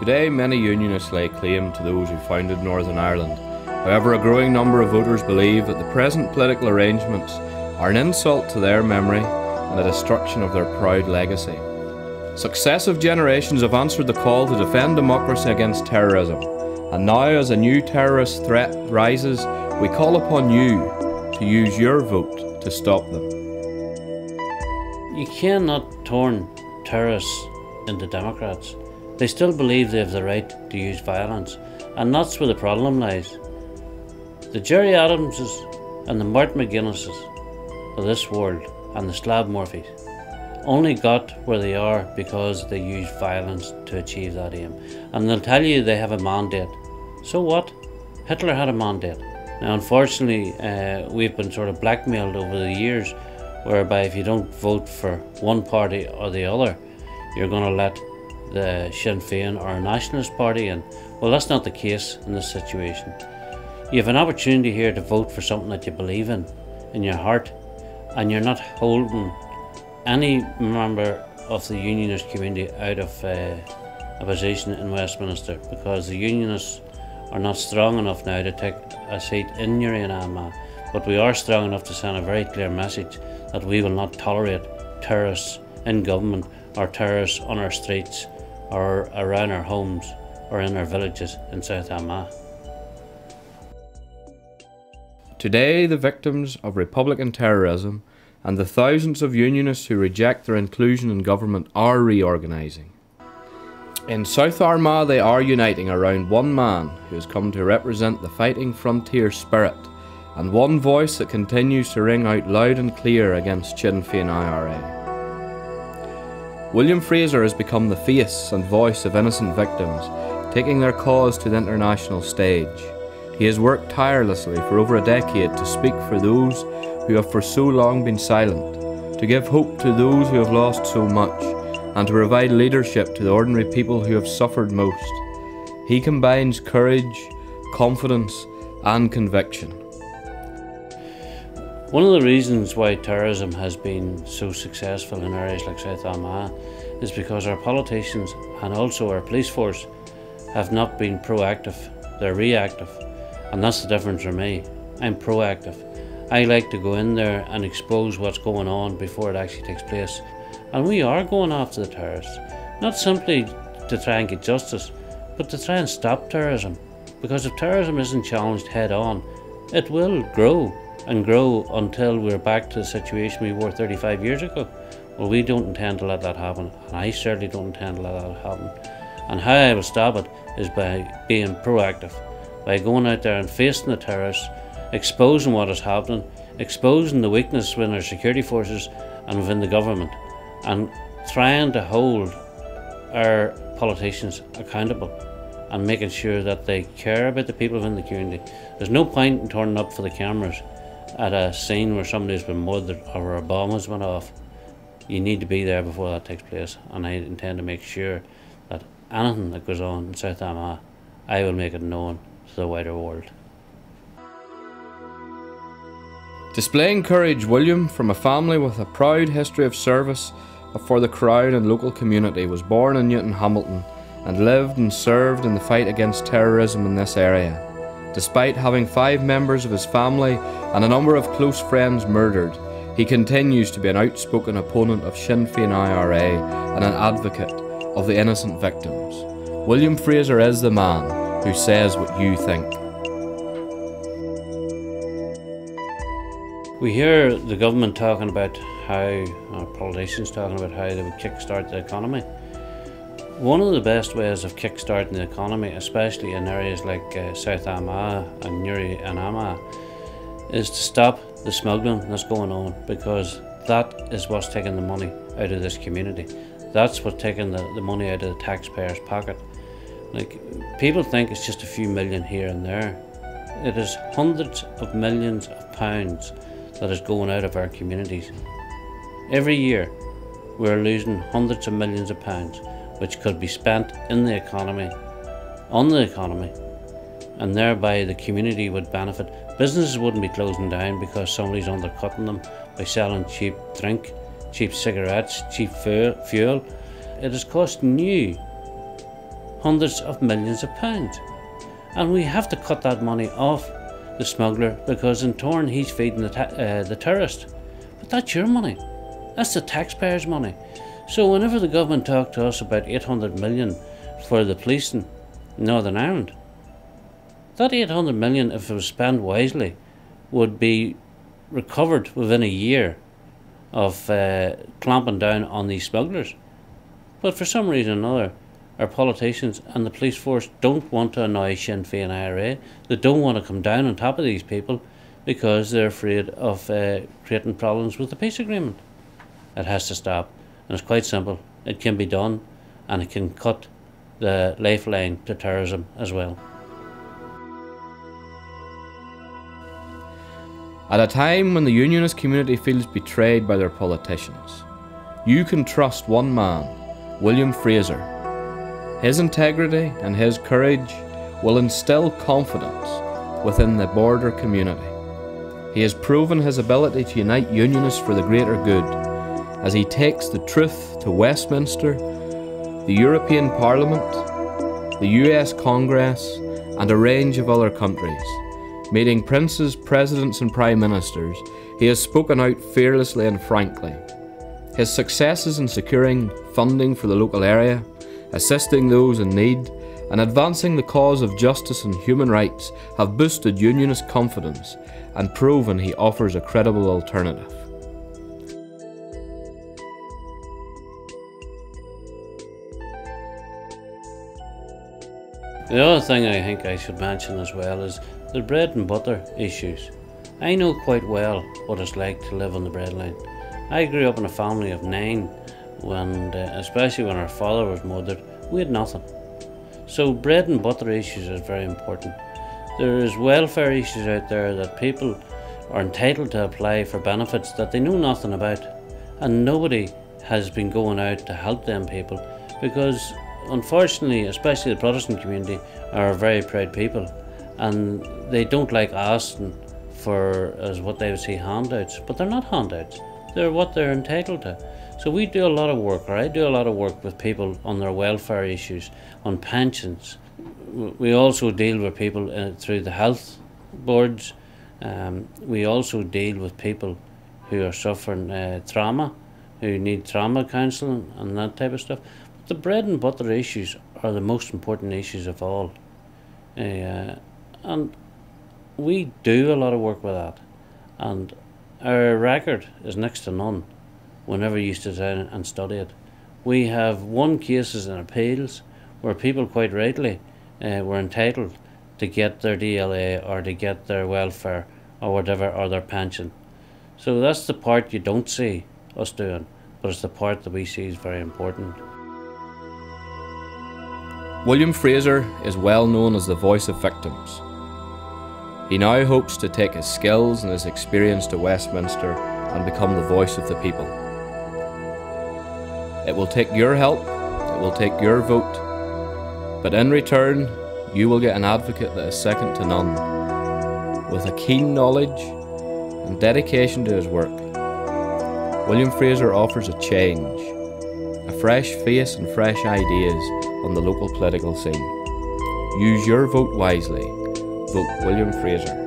Today, many unionists lay claim to those who founded Northern Ireland. However, a growing number of voters believe that the present political arrangements are an insult to their memory and a destruction of their proud legacy. Successive generations have answered the call to defend democracy against terrorism, and now as a new terrorist threat rises, we call upon you to use your vote to stop them. You cannot turn terrorists into Democrats. They still believe they have the right to use violence, and that's where the problem lies. The Gerry Adamses and the Martin McGuinnesses of this world and the Slab Murphys only got where they are because they used violence to achieve that aim. And they'll tell you they have a mandate. So what? Hitler had a mandate. Now unfortunately we've been sort of blackmailed over the years, whereby if you don't vote for one party or the other, you're going to let the Sinn Féin or a nationalist party in. Well, that's not the case in this situation. You have an opportunity here to vote for something that you believe in your heart, and you're not holding any member of the unionist community out of a position in Westminster, because the unionists are not strong enough now to take a seat in Uri and Armagh, but we are strong enough to send a very clear message that we will not tolerate terrorists in government or terrorists on our streets or around our homes or in our villages in South Armagh. Today, the victims of Republican terrorism and the thousands of unionists who reject their inclusion in government are reorganising. In South Armagh, they are uniting around one man who has come to represent the fighting frontier spirit, and one voice that continues to ring out loud and clear against Sinn Féin IRA. William Frazer has become the face and voice of innocent victims, taking their cause to the international stage. He has worked tirelessly for over a decade to speak for those who have for so long been silent, to give hope to those who have lost so much, and to provide leadership to the ordinary people who have suffered most. He combines courage, confidence, and conviction. One of the reasons why terrorism has been so successful in areas like South Armagh is because our politicians and also our police force have not been proactive, they're reactive. And that's the difference for me. I'm proactive. I like to go in there and expose what's going on before it actually takes place. And we are going after the terrorists, not simply to try and get justice, but to try and stop terrorism. Because if terrorism isn't challenged head on, it will grow and grow until we're back to the situation we were 35 years ago. Well, we don't intend to let that happen, and I certainly don't intend to let that happen. And how I will stop it is by being proactive, by going out there and facing the terrorists, exposing what is happening, exposing the weakness within our security forces and within the government, and trying to hold our politicians accountable and making sure that they care about the people within the community. There's no point in turning up for the cameras at a scene where somebody's been murdered or where a bomb has went off. You need to be there before that takes place, and I intend to make sure that anything that goes on in South Armagh, I will make it known to the wider world. Displaying courage, William, from a family with a proud history of service for the Crown and local community, was born in Newton Hamilton and lived and served in the fight against terrorism in this area. Despite having 5 members of his family and a number of close friends murdered, he continues to be an outspoken opponent of Sinn Féin IRA and an advocate of the innocent victims. William Frazer is the man who says what you think. We hear the government talking about how, or politicians talking about how they would kickstart the economy. One of the best ways of kickstarting the economy, especially in areas like South Armagh and Uri and Armagh, is to stop the smuggling that's going on, because that is what's taking the money out of this community. That's what's taking the money out of the taxpayer's pocket. Like, people think it's just a few million here and there. It is hundreds of millions of pounds that is going out of our communities. Every year we're losing hundreds of millions of pounds, which could be spent in the economy, on the economy, and thereby the community would benefit. Businesses wouldn't be closing down because somebody's undercutting them by selling cheap drink, cheap cigarettes, cheap fuel. It is costing you hundreds of millions of pounds. And we have to cut that money off the smuggler, because in turn he's feeding the terrorist. But that's your money. That's the taxpayers' money. So whenever the government talk to us about 800 million for the policing in Northern Ireland, that 800 million, if it was spent wisely, would be recovered within a year of clamping down on these smugglers. But for some reason or another, our politicians and the police force don't want to annoy Sinn Féin IRA. They don't want to come down on top of these people because they're afraid of creating problems with the peace agreement. It has to stop, and it's quite simple. It can be done, and it can cut the lifeline to terrorism as well. At a time when the unionist community feels betrayed by their politicians, you can trust one man, William Frazer. His integrity and his courage will instill confidence within the border community. He has proven his ability to unite unionists for the greater good as he takes the truth to Westminster, the European Parliament, the US Congress, and a range of other countries. Meeting princes, presidents and prime ministers, he has spoken out fearlessly and frankly. His successes in securing funding for the local area, assisting those in need, and advancing the cause of justice and human rights have boosted unionist confidence and proven he offers a credible alternative. The other thing I think I should mention as well is the bread and butter issues. I know quite well what it's like to live on the breadline. I grew up in a family of 9, and especially when our father was murdered, we had nothing. So bread and butter issues is very important. There is welfare issues out there that people are entitled to apply for benefits that they know nothing about, and nobody has been going out to help them people, because unfortunately, especially the Protestant community, are a very proud people, and they don't like asking for, as what they would say, handouts. But they're not handouts, they're what they're entitled to. So we do a lot of work, or I do a lot of work with people on their welfare issues, on pensions. We also deal with people through the health boards. We also deal with people who are suffering trauma, who need trauma counselling and that type of stuff. But the bread and butter issues are the most important issues of all. And we do a lot of work with that. And our record is next to none whenever you sit down and study it. We have won cases and appeals where people quite rightly were entitled to get their DLA or to get their welfare or whatever, or their pension. So that's the part you don't see us doing, but it's the part that we see is very important. William Frazer is well known as the voice of victims. He now hopes to take his skills and his experience to Westminster and become the voice of the people. It will take your help, it will take your vote, but in return, you will get an advocate that is second to none, with a keen knowledge and dedication to his work. William Frazer offers a change, a fresh face and fresh ideas on the local political scene. Use your vote wisely. Vote William Frazer.